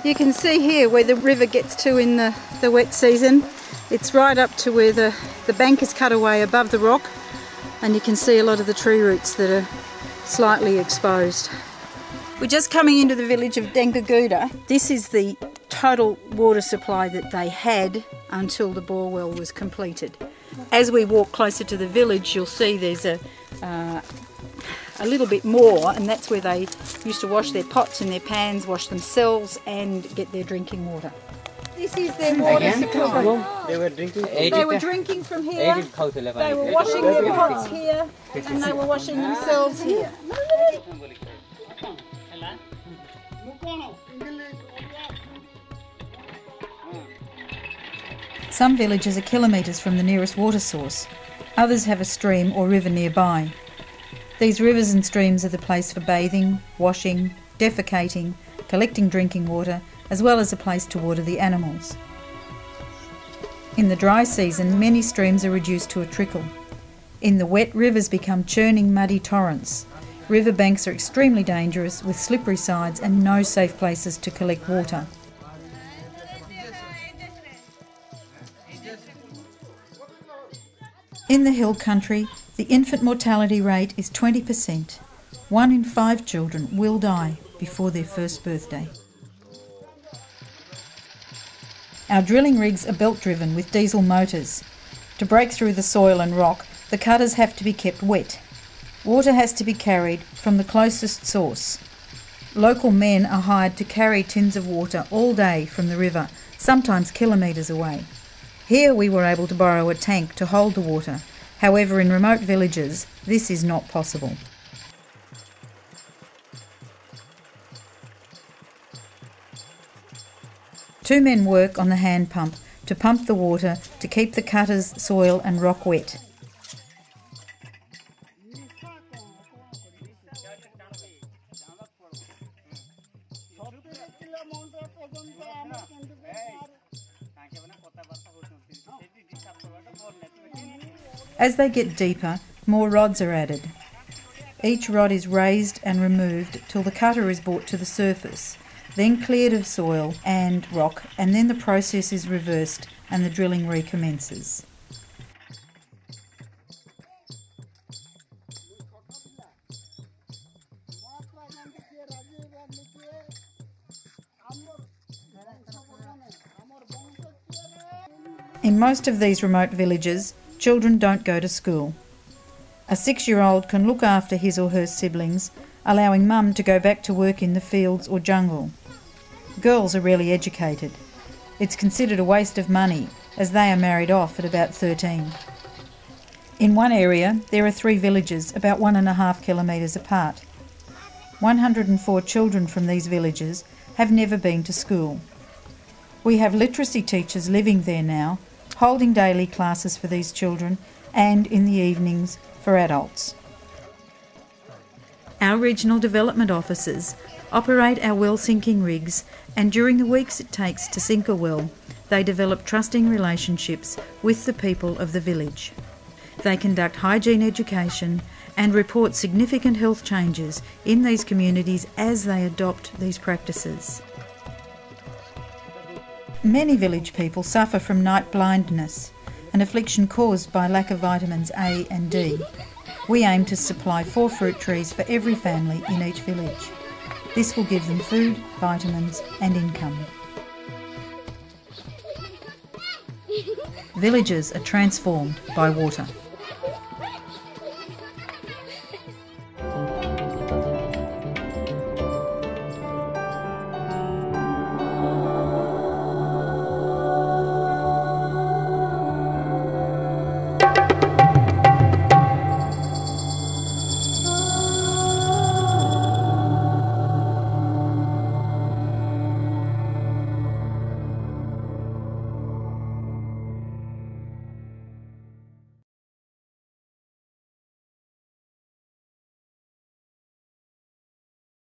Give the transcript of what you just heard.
You can see here where the river gets to in the wet season. It's right up to where the bank is cut away above the rock, and you can see a lot of the tree roots that are slightly exposed. We're just coming into the village of Dengaguda. This is the total water supply that they had until the bore well was completed. As we walk closer to the village, you'll see there's a little bit more, and that's where they used to wash their pots and their pans, wash themselves and get their drinking water. This is their water supply. They were drinking from here, they were washing their pots here, and they were washing themselves here. Some villages are kilometres from the nearest water source. Others have a stream or river nearby. These rivers and streams are the place for bathing, washing, defecating, collecting drinking water, as well as a place to water the animals. In the dry season, many streams are reduced to a trickle. In the wet, rivers become churning, muddy torrents. River banks are extremely dangerous, with slippery sides and no safe places to collect water. In the hill country, the infant mortality rate is 20%. 1 in 5 children will die before their first birthday. Our drilling rigs are belt-driven with diesel motors. To break through the soil and rock, the cutters have to be kept wet. Water has to be carried from the closest source. Local men are hired to carry tins of water all day from the river, sometimes kilometres away. Here we were able to borrow a tank to hold the water. However, in remote villages, this is not possible. Two men work on the hand pump to pump the water to keep the cutters, soil and rock wet. As they get deeper, more rods are added. Each rod is raised and removed till the cutter is brought to the surface, then cleared of soil and rock, and then the process is reversed and the drilling recommences. In most of these remote villages, children don't go to school. A 6-year-old can look after his or her siblings, allowing mum to go back to work in the fields or jungle. Girls are rarely educated. It's considered a waste of money, as they are married off at about 13. In one area, there are 3 villages about 1.5 kilometres apart. 104 children from these villages have never been to school. We have literacy teachers living there now, holding daily classes for these children and in the evenings for adults. Our regional development officers operate our well sinking rigs, and during the weeks it takes to sink a well, they develop trusting relationships with the people of the village. They conduct hygiene education and report significant health changes in these communities as they adopt these practices. Many village people suffer from night blindness, an affliction caused by lack of vitamins A and D. We aim to supply 4 fruit trees for every family in each village. This will give them food, vitamins and income. Villages are transformed by water.